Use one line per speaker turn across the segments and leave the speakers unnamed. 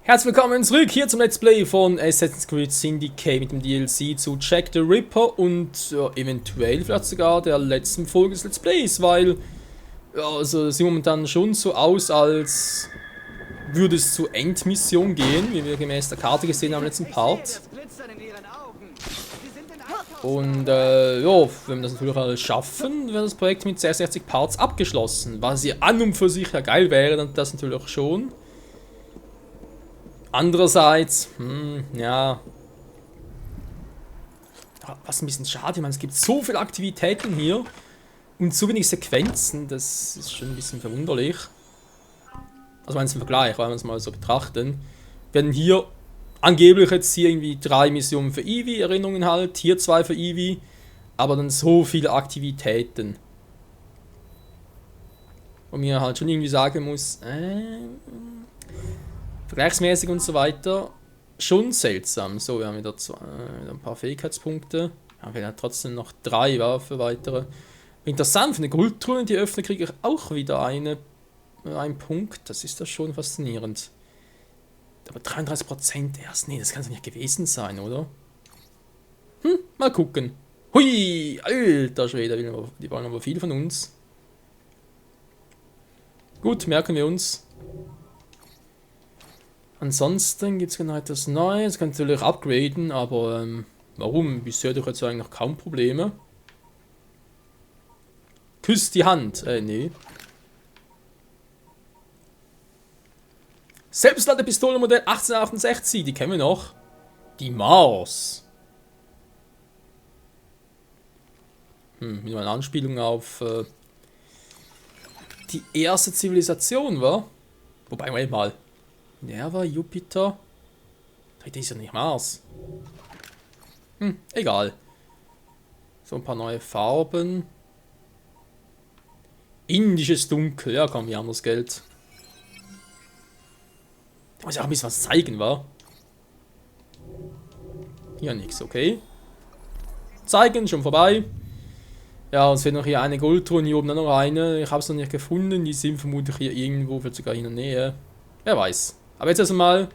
Herzlich willkommen zurück hier zum Let's Play von Assassin's Creed Syndicate mit dem DLC zu Jack the Ripper und eventuell vielleicht sogar der letzten Folge des Let's Plays, weil also es sieht momentan schon so aus, als würde es zur Endmission gehen, wie wir gemäß der Karte gesehen haben im letzten Part. Und ja, wenn wir das natürlich alles schaffen, wäre das Projekt mit 66 Parts abgeschlossen. Was ja an und für sich ja geil wäre, dann das natürlich auch schon. Andererseits, ja. Was ein bisschen schade, ich meine, es gibt so viele Aktivitäten hier und so wenig Sequenzen, das ist schon ein bisschen verwunderlich. Also wenn es im Vergleich, wenn wir es mal so betrachten. Wir werden hier angeblich jetzt hier irgendwie 3 Missionen für Ivy, Erinnerungen halt, hier 2 für Ivy, aber dann so viele Aktivitäten. Wo mir halt schon irgendwie sagen muss, vergleichsmäßig und so weiter, schon seltsam. So, wir haben wieder ein paar Fähigkeitspunkte. Ja, wir haben trotzdem noch 3 für weitere. Interessant, für eine Goldtruhe, die öffne, kriege ich auch wieder einen Punkt. Das ist ja schon faszinierend. Aber 33% erst. Nee, das kann es nicht gewesen sein, oder? Mal gucken. Hui, alter Schwede, die wollen aber viel von uns. Gut, merken wir uns. Ansonsten gibt es genau etwas Neues, kann natürlich upgraden, aber warum? Bisher doch jetzt eigentlich noch kaum Probleme. Küsst die Hand, nee. Selbstladepistolenmodell 1868, die kennen wir noch. Die Mars. Wieder eine Anspielung auf die erste Zivilisation, war. Wobei, Moment mal. Nerva, Jupiter. Das ist ja nicht Mars. Egal. So ein paar neue Farben. Indisches Dunkel. Ja, komm, wir haben das Geld. Da muss ja auch ein bisschen was zeigen, wa? Hier nichts, okay. Zeigen, schon vorbei. Ja, es fehlt noch hier eine Goldtruhe und hier oben noch eine. Ich habe es noch nicht gefunden. Die sind vermutlich hier irgendwo, vielleicht sogar in der Nähe. Wer weiß. Aber jetzt erstmal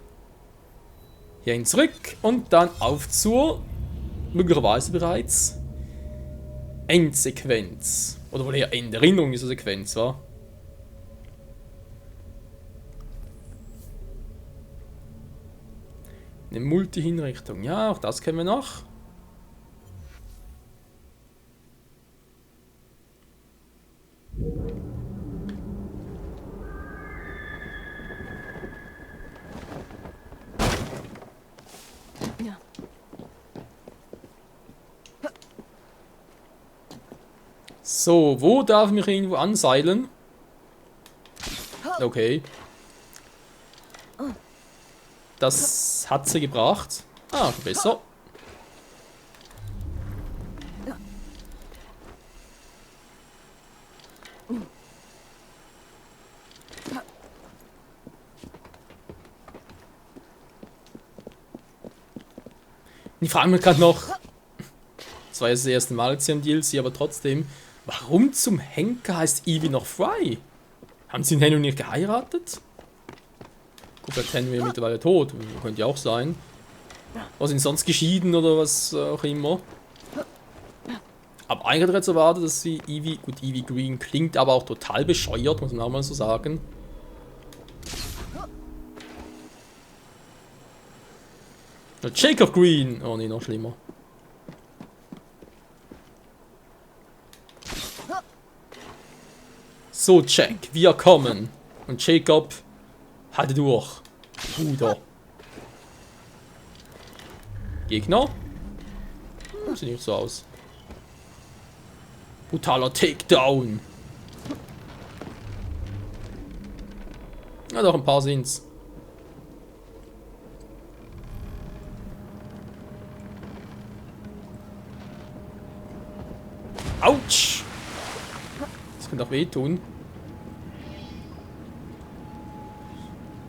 hierhin zurück und dann auf zur möglicherweise bereits Endsequenz. Oder wohl eher Enderinnerung dieser Sequenz, war. Eine Multi-Hinrichtung. Ja, auch das kennen wir noch. So, wo darf ich mich irgendwo anseilen? Okay. Das hat sie gebracht. Ah, besser. Ich frage mich gerade noch, das war jetzt das erste Mal jetzt hier im DLC, aber trotzdem, warum zum Henker heißt Ivy noch Fry? Haben sie den Henry nicht geheiratet? Gut, vielleicht Henry mittlerweile tot, könnte ja auch sein. Was sind sonst geschieden oder was auch immer. Aber eigentlich hätte ich jetzt erwartet, dass sie Ivy, gut, Ivy Green klingt aber auch total bescheuert, muss man auch mal so sagen. Jacob Green! Oh ne, noch schlimmer. So, Jack, wir kommen. Und Jacob, halte durch. Bruder. Gegner? Sieht nicht so aus. Brutaler Takedown. Ja, doch, ein paar sind's. Autsch! Das könnte auch wehtun.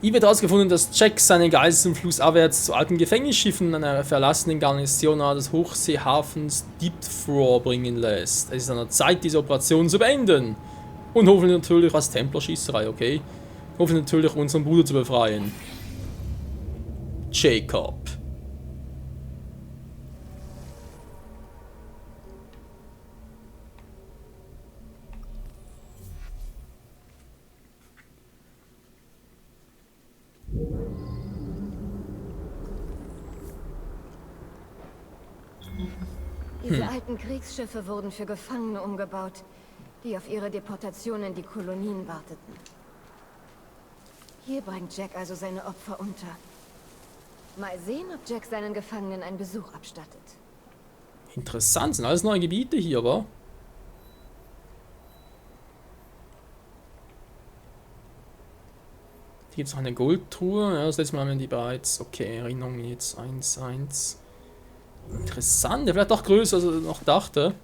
Ivy hat herausgefunden, dass Jack seine Geiseln flussabwärts zu alten Gefängnisschiffen an einer verlassenen Garnison nahe des Hochseehafens Deepthrow bringen lässt. Es ist an der Zeit, diese Operation zu beenden. Und hoffentlich natürlich als Templerschießerei, okay? Hoffentlich natürlich unseren Bruder zu befreien. Jacob.
Diese alten Kriegsschiffe wurden für Gefangene umgebaut, die auf ihre Deportation in die Kolonien warteten. Hier bringt Jack also seine Opfer unter. Mal sehen, ob Jack seinen Gefangenen einen Besuch abstattet.
Interessant, sind alles neue Gebiete hier, wa? Hier gibt es noch eine Goldtruhe. Ja, das letzte Mal haben wir die bereits. Okay, Erinnerung jetzt 1-1. Interessant, der vielleicht doch größer, als ich noch dachte.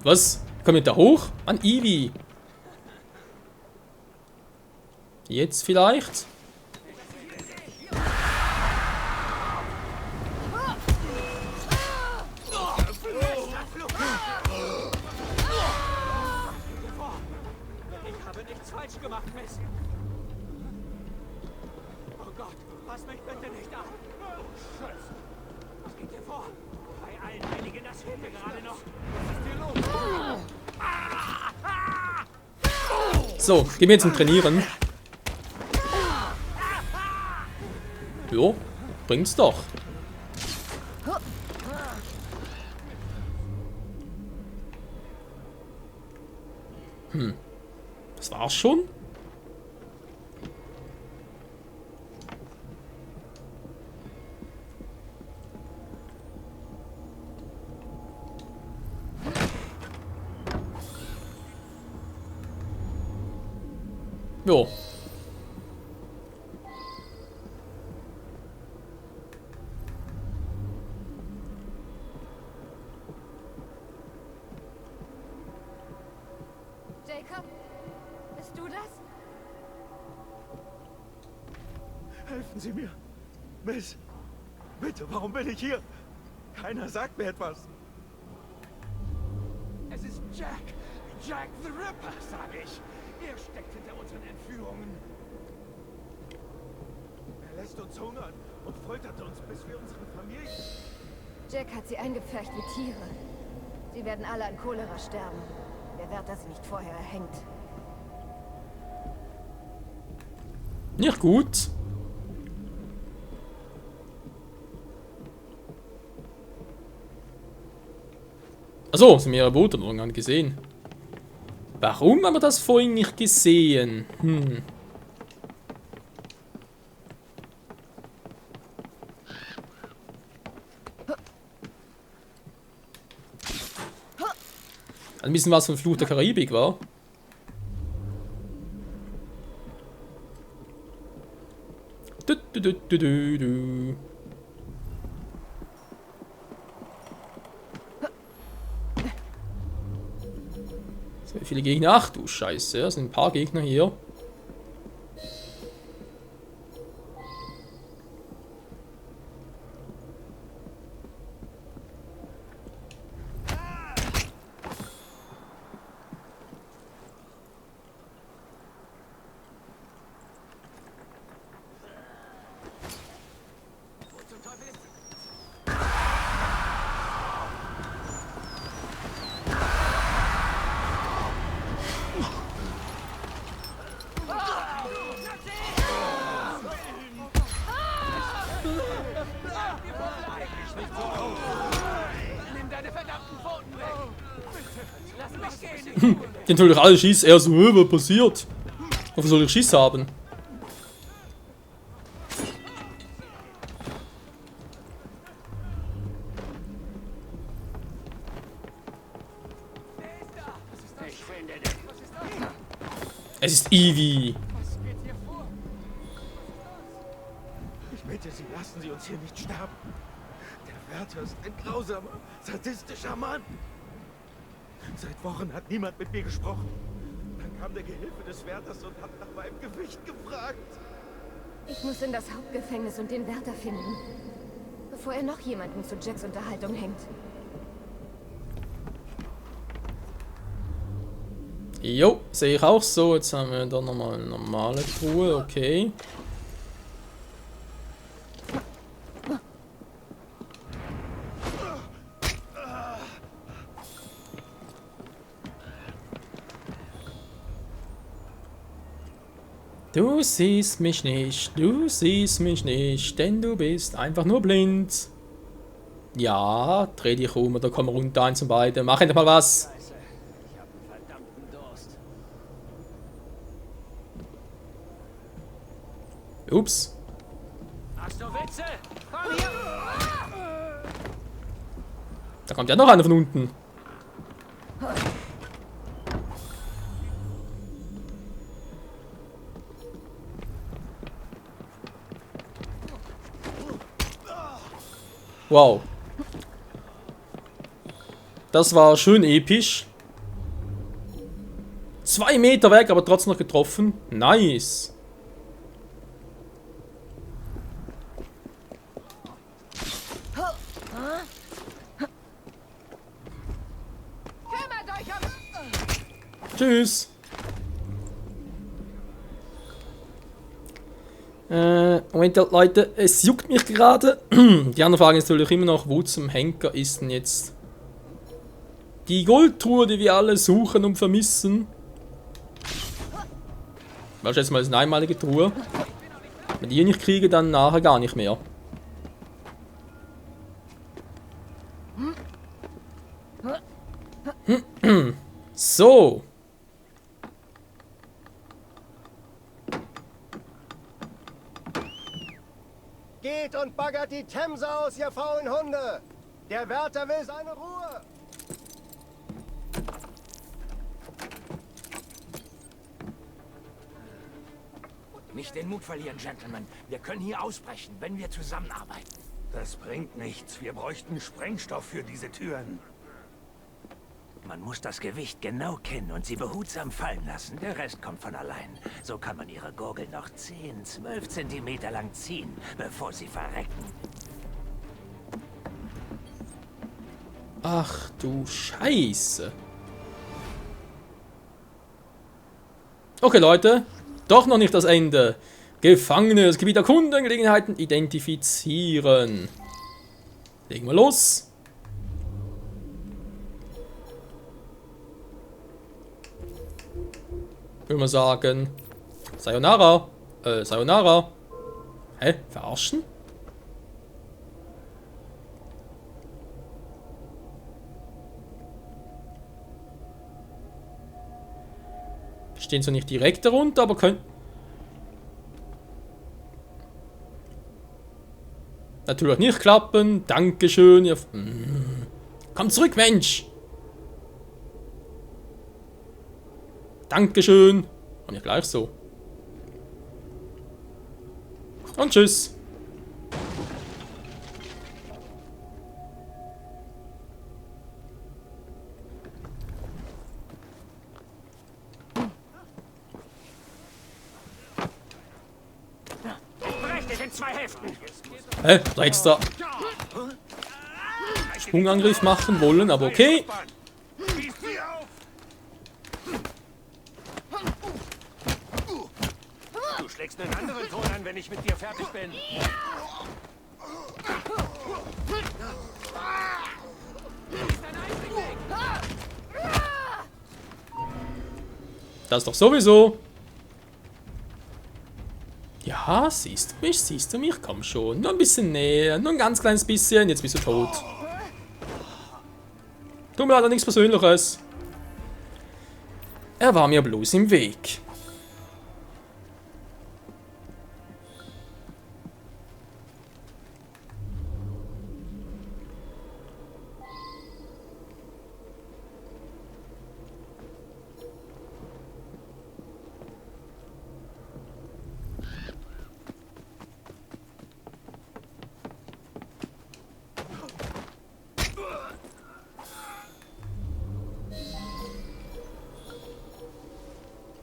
Was? Kommt da hoch? An Ivy. Jetzt vielleicht?
Ich habe nichts falsch gemacht, Miss. Oh Gott, fass mich bitte nicht an. Scheiße. Was geht hier vor? Bei allen Heiligen, das fehlte gerade noch. Was ist hier los?
So, gehen wir jetzt zum Trainieren. Jo, bringt's doch. Das war's schon? Jo.
Jacob, bist du das?
Helfen Sie mir. Miss, bitte, warum bin ich hier? Keiner sagt mir etwas.
Es ist Jack. Jack the Ripper, sag ich. Er steckt hinter unseren Entführungen.
Er lässt uns hungern und foltert uns, bis wir unsere Familie...
Jack hat sie eingepfercht wie Tiere. Sie werden alle an Cholera sterben. Der Wärter sie nicht vorher erhängt.
Nicht gut. Achso, sind mehrere Boote noch gar nicht gesehen. Warum haben wir das vorhin nicht gesehen? Ein bisschen was von Fluch der Karibik war. Du, du, du, du, du, du. So viele Gegner. Ach du Scheiße, es sind ein paar Gegner hier.
Nimm deine verdammten Pfoten weg! Lass mich gehen!
Die natürlich alle schießen. Er so, was passiert? Wofür soll ich Schiss haben?
Ich finde dich!
Es ist Evie.
Was geht hier vor?
Ich bitte Sie, lassen Sie uns hier nicht sterben. Der Wärter ist ein grausamer, sadistischer Mann. Seit Wochen hat niemand mit mir gesprochen. Dann kam der Gehilfe des Wärters und hat nach meinem Gewicht gefragt.
Ich muss in das Hauptgefängnis und den Wärter finden, bevor er noch jemanden zu Jacks Unterhaltung hängt.
Jo, sehe ich auch so. Jetzt haben wir da nochmal eine normale Truhe, okay. Du siehst mich nicht, denn du bist einfach nur blind. Ja, dreh dich um oder komm runter, eins und beide. Mach endlich mal was.
Scheiße, ich hab einen verdammten Durst.
Ups.
Hast du Witze? Komm hier!
Da kommt ja noch einer von unten. Wow. Das war schön episch. 2 Meter weg, aber trotzdem noch getroffen. Nice.
Kümmert euch um...
Tschüss. Moment, Leute, es juckt mich gerade. Die andere Frage ist natürlich immer noch, wo zum Henker ist denn jetzt die Goldtruhe, die wir alle suchen und vermissen? Weil jetzt mal ist eine einmalige Truhe. Wenn die nicht kriege, dann nachher gar nicht mehr. So.
Geht und baggert die Themse aus, ihr faulen Hunde! Der Wärter will seine Ruhe!
Nicht den Mut verlieren, Gentlemen. Wir können hier ausbrechen, wenn wir zusammenarbeiten.
Das bringt nichts. Wir bräuchten Sprengstoff für diese Türen.
Man muss das Gewicht genau kennen und sie behutsam fallen lassen. Der Rest kommt von allein. So kann man ihre Gurgel noch 10, 12 Zentimeter lang ziehen, bevor sie verrecken.
Ach du Scheiße. Okay, Leute. Doch noch nicht das Ende. Gefangene, das Gebiet erkunden, Gelegenheiten identifizieren. Legen wir los. Würde man sagen. Sayonara. Sayonara. Hä? Verarschen? Stehen so nicht direkt darunter, aber können. Natürlich nicht klappen. Dankeschön. Ihr Komm zurück, Mensch. Dankeschön. Und ja gleich so. Und tschüss.
Brecht es in 2 Hälften.
Hä? Da extra Sprungangriff machen wollen, aber okay.
Du schlägst einen anderen Ton an, wenn ich mit dir fertig bin.
Das doch sowieso. Ja. Ah, siehst du mich? Siehst du mich? Komm schon. Nur ein bisschen näher. Nur ein ganz kleines bisschen. Jetzt bist du tot. Tut mir leider nichts Persönliches. Er war mir bloß im Weg.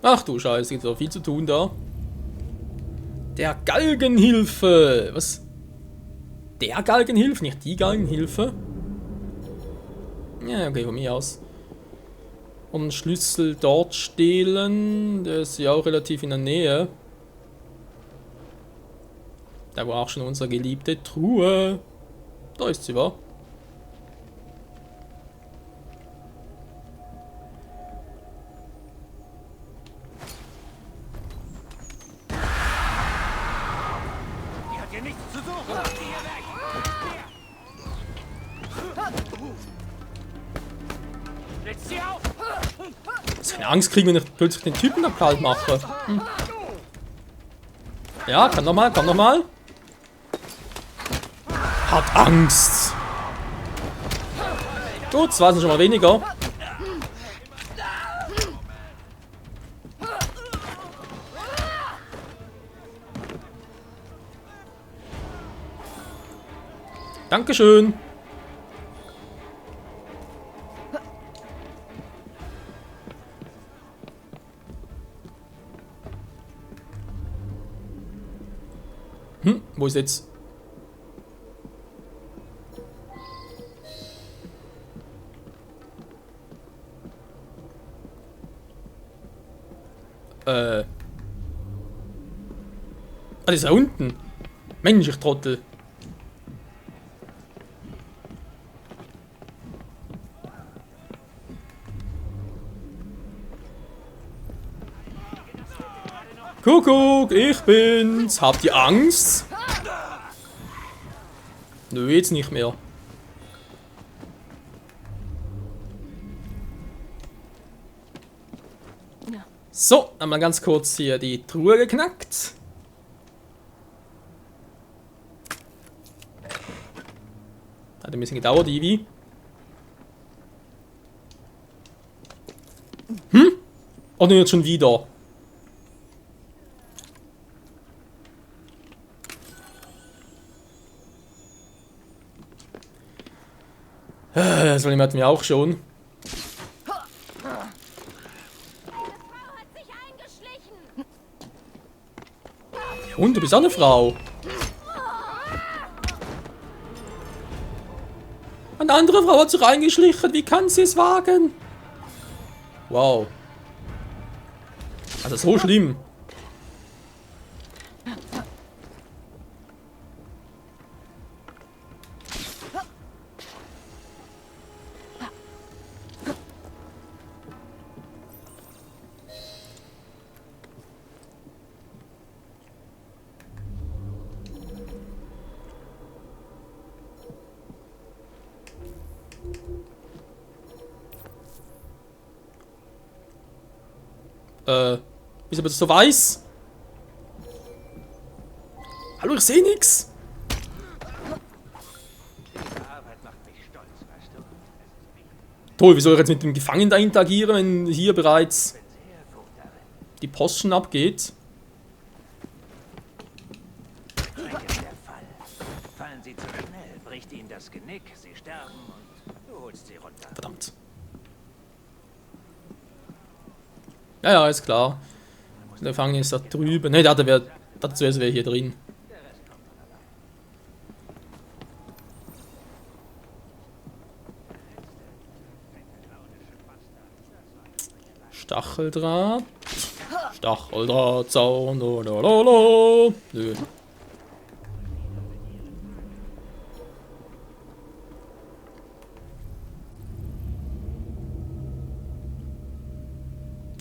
Ach du Scheiße, gibt doch viel zu tun da. Der Galgenhilfe. Was? Der Galgenhilfe, nicht die Galgenhilfe? Ja, okay, von mir aus. Und Schlüssel dort stehlen. Der ist ja auch relativ in der Nähe. Da war auch schon unsere geliebte Truhe. Da ist sie, wa? Keine Angst kriegen, wenn ich plötzlich den Typen da kalt mache. Hm. Ja, komm nochmal, komm nochmal. Hat Angst. Gut, zwei sind schon mal weniger. Dankeschön. Wo ist jetzt? Ah, das ist da unten. Mensch, ich Trottel. Kuckuck, ich bin's. Habt ihr Angst? Nö, jetzt nicht mehr. So, einmal ganz kurz hier die Truhe geknackt. Hat ein bisschen gedauert, Ivi. Oh ne, jetzt schon wieder. Das Problem hatten wir auch schon. Und du bist auch eine Frau. Eine andere Frau hat sich reingeschlichen. Wie kann sie es wagen? Wow. Also so schlimm. Wieso wird das so weiß? Hallo, ich sehe nix. Toll, wie soll ich jetzt mit dem Gefangenen da interagieren, wenn hier bereits die Post schon abgeht?
Fallen Sie zu schnell, bricht Ihnen das Genick, Sie sterben und du holst sie runter.
Verdammt. Ja, ja, ist klar. Der Gefangene ist da drüben. Ne, dazu wäre hier drin. Stacheldraht. Stacheldraht, Zaun, lalalala. Nö.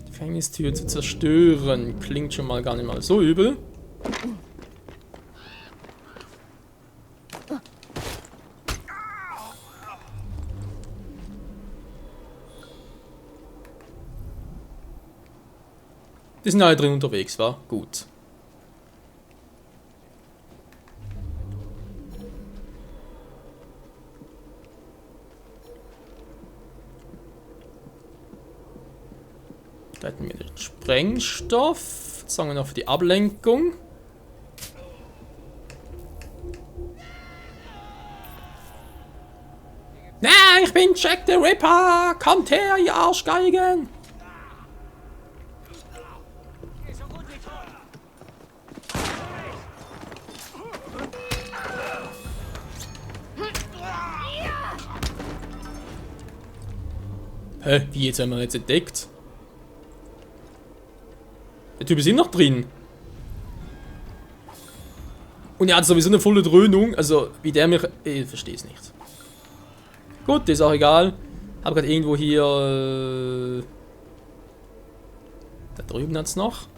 Gefängnistür zu zerstören. Klingt schon mal gar nicht mal so übel. Die sind alle drin unterwegs, war gut. Da hätten wir den Sprengstoff. Jetzt sagen wir noch für die Ablenkung. Na, ich bin Jack the Ripper! Kommt her, ihr Arschgeigen! Hä, wie jetzt haben wir jetzt entdeckt? Der Typ ist immer noch drin. Und er hat sowieso eine volle Dröhnung. Also, wie der mich... Ich verstehe es nicht. Gut, ist auch egal. Habe gerade irgendwo hier... Da drüben hat es noch.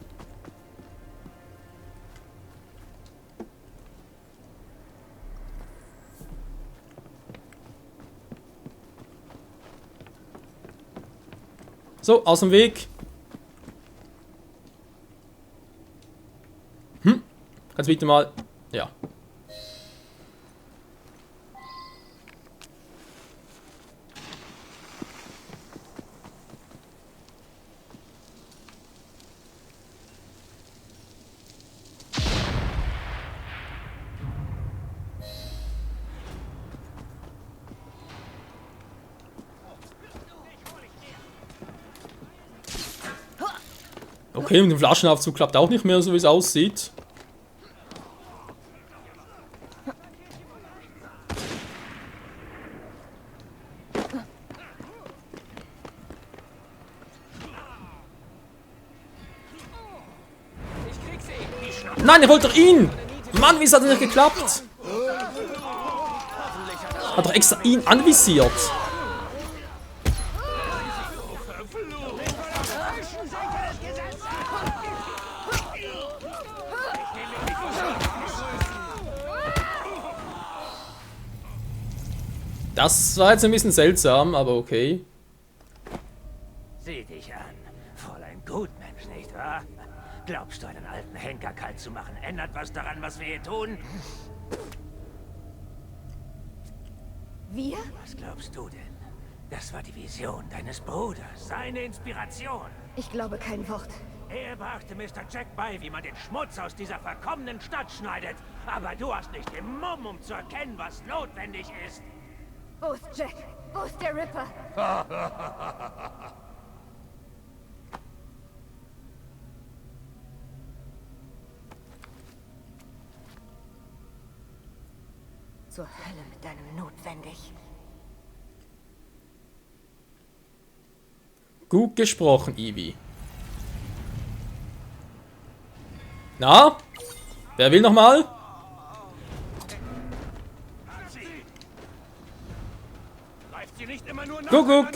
So, aus dem Weg. Kannst bitte mal... Ja. Okay, und der Flaschenaufzug klappt auch nicht mehr, so wie es aussieht. Nein, er wollte doch ihn! Mann, wieso hat das nicht geklappt? Hat doch extra ihn anvisiert. Das war jetzt ein bisschen seltsam, aber okay.
Sieh dich an. Voll ein Gutmensch, nicht wahr? Glaubst du, einen alten Henker kalt zu machen, ändert was daran, was wir hier tun?
Wir?
Was glaubst du denn? Das war die Vision deines Bruders, seine Inspiration.
Ich glaube kein Wort.
Er brachte Mr. Jack bei, wie man den Schmutz aus dieser verkommenen Stadt schneidet. Aber du hast nicht den Mumm, um zu erkennen, was notwendig ist.
Wo ist Jack? Wo ist der Ripper? Zur Hölle mit deinem Notwendig.
Gut gesprochen, Ivy. Na? Wer will nochmal? Kuckuck!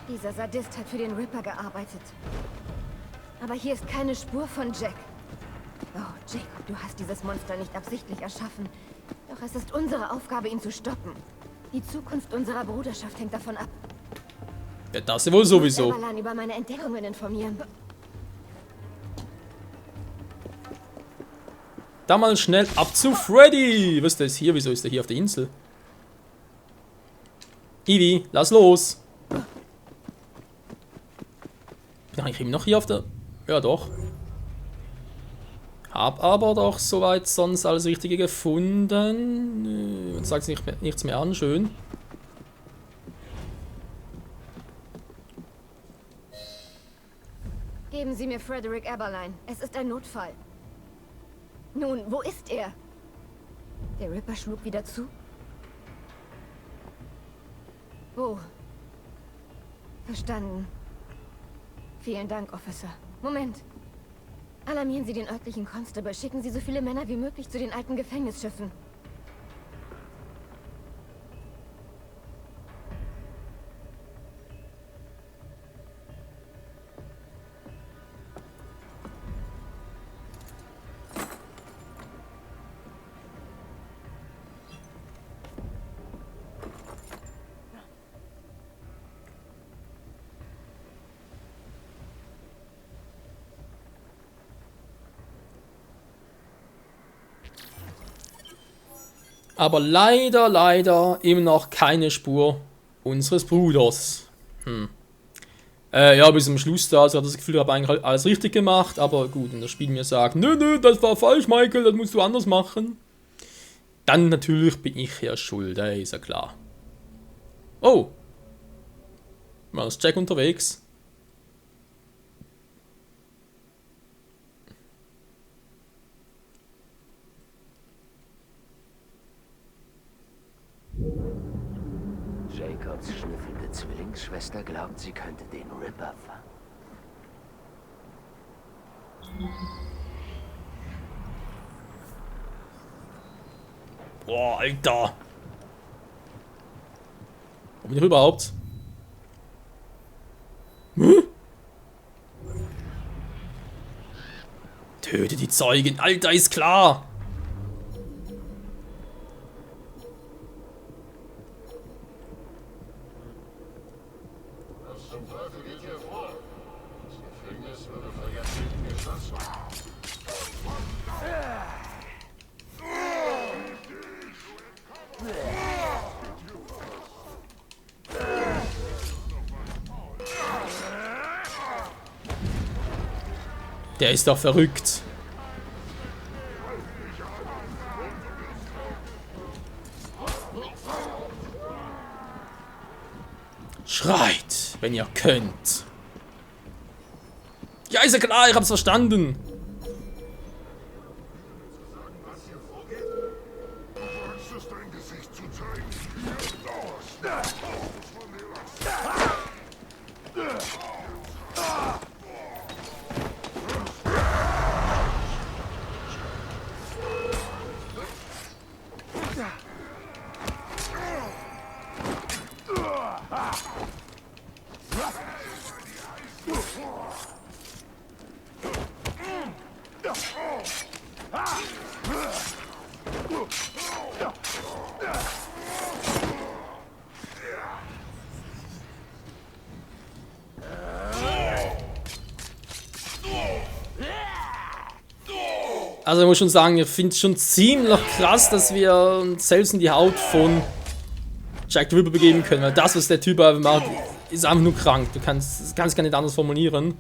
Dieser Sadist hat für den Ripper gearbeitet. Aber hier ist keine Spur von Jack. Oh, Jacob, du hast dieses Monster nicht absichtlich erschaffen. Doch es ist unsere Aufgabe, ihn zu stoppen. Die Zukunft unserer Bruderschaft hängt davon ab.
Ja, das ist wohl sowieso.
Ich muss Eberlan über meine Entdeckungen informieren.
Da mal schnell ab zu Freddy. Was ist das hier? Wieso ist der hier auf der Insel? Ivy, lass los. Bin ich eben noch hier auf der... Ja, doch. Hab aber doch soweit sonst alles Richtige gefunden. Und sagt nichts mehr an, schön.
Geben Sie mir Frederick Eberlein. Es ist ein Notfall. Nun, wo ist er? Der Ripper schlug wieder zu? Wo? Verstanden. Vielen Dank, Officer. Moment. Alarmieren Sie den örtlichen Constable. Schicken Sie so viele Männer wie möglich zu den alten Gefängnisschiffen.
Aber leider immer noch keine Spur unseres Bruders. Ja, bis zum Schluss da, also hat das Gefühl, ich habe eigentlich alles richtig gemacht, aber gut, wenn das Spiel mir sagt, nö, das war falsch, Michael, das musst du anders machen. Dann natürlich bin ich ja schuld, ist ja klar. Oh! War das Jack unterwegs?
Jacobs schnüffelnde Zwillingsschwester glaubt, sie könnte den Ripper fangen.
Boah, Alter! Wo bin ich überhaupt? Töte die Zeugin, Alter, ist klar! Der ist doch verrückt. Schreit, wenn ihr könnt. Ja, ist ja klar, ich hab's verstanden. Also ich muss schon sagen, ich finde es schon ziemlich krass, dass wir uns selbst in die Haut von Jack the Ripper begeben können. Weil das, was der Typ einfach macht, ist einfach nur krank. Du kannst es gar nicht anders formulieren.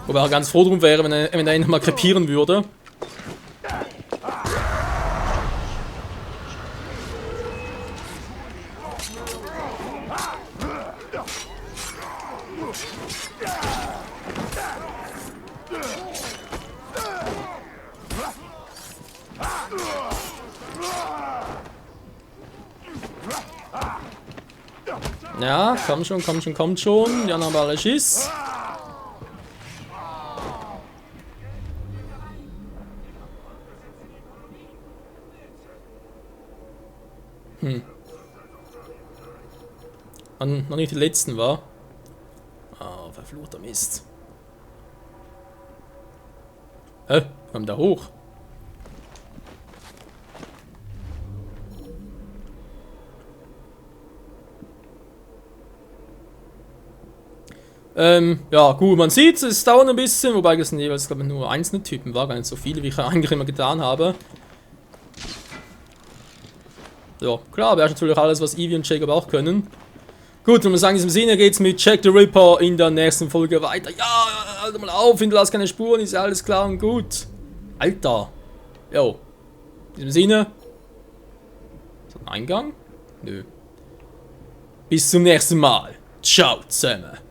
Wobei er ganz froh drum wäre, wenn er ihn mal krepieren würde. Ja, komm schon, kommt schon. Die anderen haben alle Schiss. Noch nicht die letzten war. Oh, verfluchter Mist. Hä? Komm da hoch. Ja, gut, man sieht, es dauert ein bisschen, wobei es jeweils, glaube ich, nur einzelne Typen war, gar nicht so viele, wie ich eigentlich immer getan habe. Ja, klar, wäre natürlich alles, was Evie und Jacob auch können. Gut, und wir sagen, in diesem Sinne geht's mit Jack the Ripper in der nächsten Folge weiter. Ja, halt mal auf, hinterlass keine Spuren, ist ja alles klar und gut. Alter. Jo. In diesem Sinne. Ist das ein Eingang? Nö. Bis zum nächsten Mal. Ciao zusammen.